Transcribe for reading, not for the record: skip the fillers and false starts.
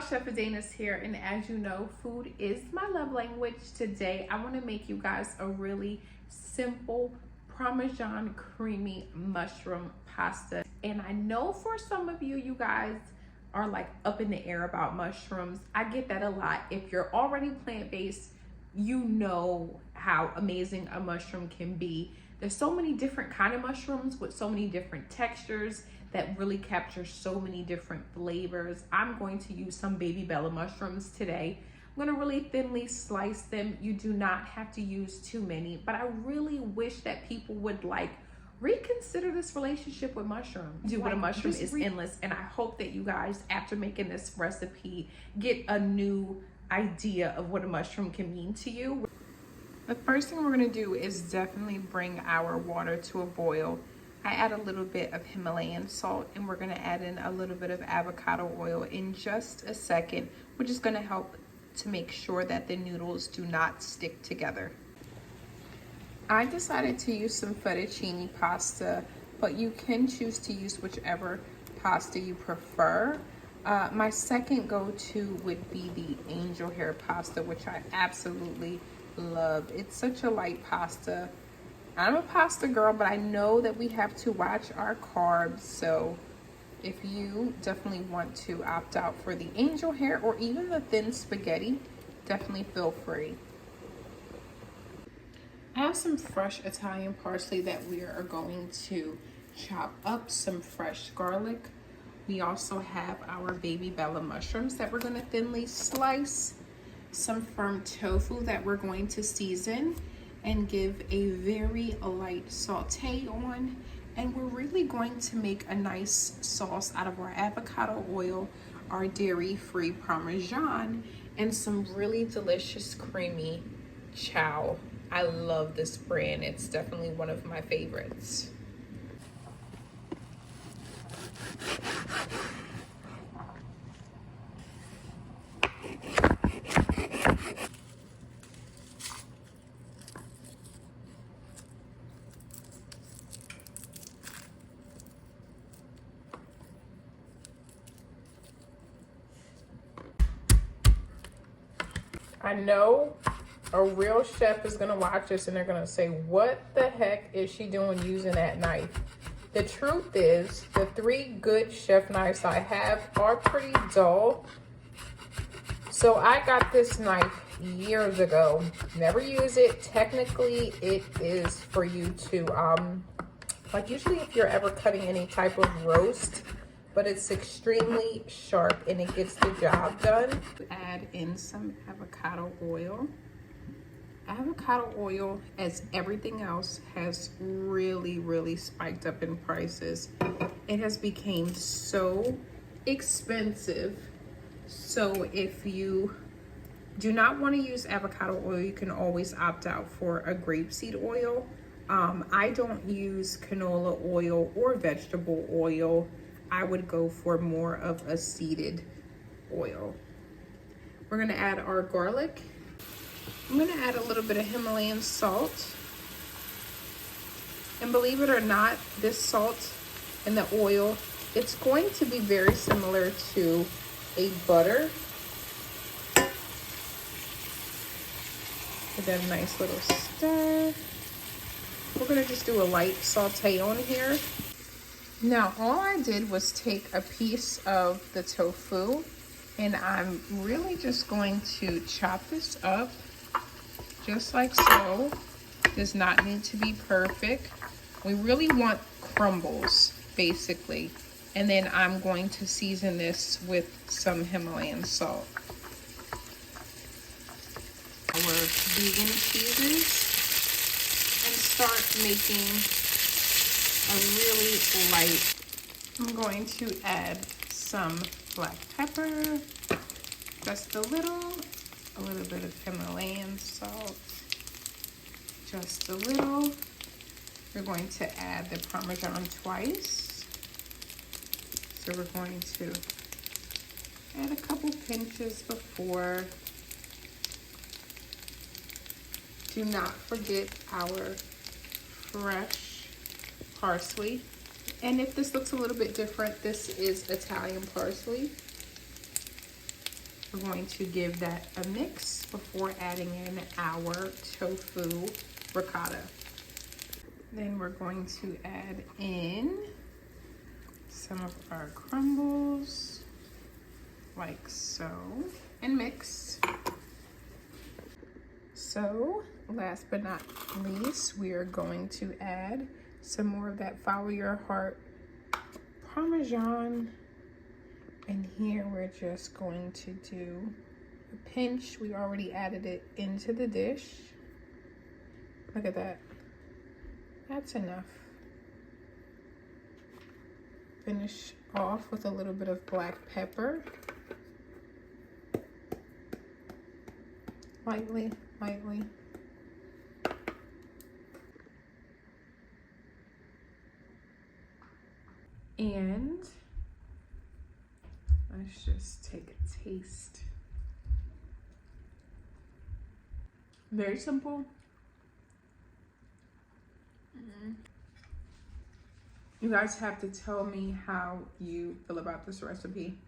Chef Adanus here, and as you know, food is my love language. Today I want to make you guys a really simple Parmesan creamy mushroom pasta. And I know for some of you, you guys are like up in the air about mushrooms. I get that a lot. If you're already plant-based, you know how amazing a mushroom can be. There's so many different kind of mushrooms with so many different textures that really capture so many different flavors. I'm going to use some baby bella mushrooms today. I'm gonna really thinly slice them. You do not have to use too many, but I really wish that people would like reconsider this relationship with mushrooms. Do what a mushroom is endless, and I hope that you guys, after making this recipe, get a new idea of what a mushroom can mean to you. The first thing we're gonna do is definitely bring our water to a boil. I add a little bit of Himalayan salt, and we're gonna add in a little bit of avocado oil in just a second, which is gonna help to make sure that the noodles do not stick together. I decided to use some fettuccine pasta, but you can choose to use whichever pasta you prefer. My second go-to would be the angel hair pasta, which I absolutely love. It's such a light pasta. I'm a pasta girl, but I know that we have to watch our carbs, so if you definitely want to opt out for the angel hair or even the thin spaghetti, definitely feel free. I have some fresh Italian parsley that we are going to chop up, some fresh garlic. We also have our baby bella mushrooms that we're going to thinly slice, some firm tofu that we're going to season and give a very light saute on. And we're really going to make a nice sauce out of our avocado oil, our dairy-free Parmesan, and some really delicious creamy chow. I love this brand. It's definitely one of my favorites. I know a real chef is gonna watch this and they're gonna say, what the heck is she doing using that knife? The truth is, the 3 good chef knives I have are pretty dull. So I got this knife years ago, never use it. Technically, it is for you to, like usually if you're ever cutting any type of roast, but it's extremely sharp and it gets the job done. Add in some avocado oil. Avocado oil, as everything else, has really spiked up in prices. It has become so expensive. So if you do not want to use avocado oil, you can always opt out for a grapeseed oil. I don't use canola oil or vegetable oil. I would go for more of a seeded oil. We're gonna add our garlic. I'm gonna add a little bit of Himalayan salt. And believe it or not, this salt and the oil, it's going to be very similar to a butter. Give that a nice little stir. We're gonna just do a light saute on here. Now, all I did was take a piece of the tofu, and I'm really just going to chop this up just like so. Does not need to be perfect. We really want crumbles, basically. And then I'm going to season this with some Himalayan salt. Our vegan cheeses, and start making a really light. I'm going to add some black pepper, just a little bit of Himalayan salt, just a little. We're going to add the Parmesan twice. So we're going to add a couple pinches before. Do not forget our fresh parsley. And if this looks a little bit different, this is Italian parsley. We're going to give that a mix before adding in our tofu ricotta. Then we're going to add in some of our crumbles, like so, and mix. So, last but not least, we are going to add some more of that Follow Your Heart Parmesan. And here we're just going to do a pinch. We already added it into the dish. Look at that. That's enough. Finish off with a little bit of black pepper. Lightly, lightly. And let's just take a taste. Very simple. You guys have to tell me how you feel about this recipe.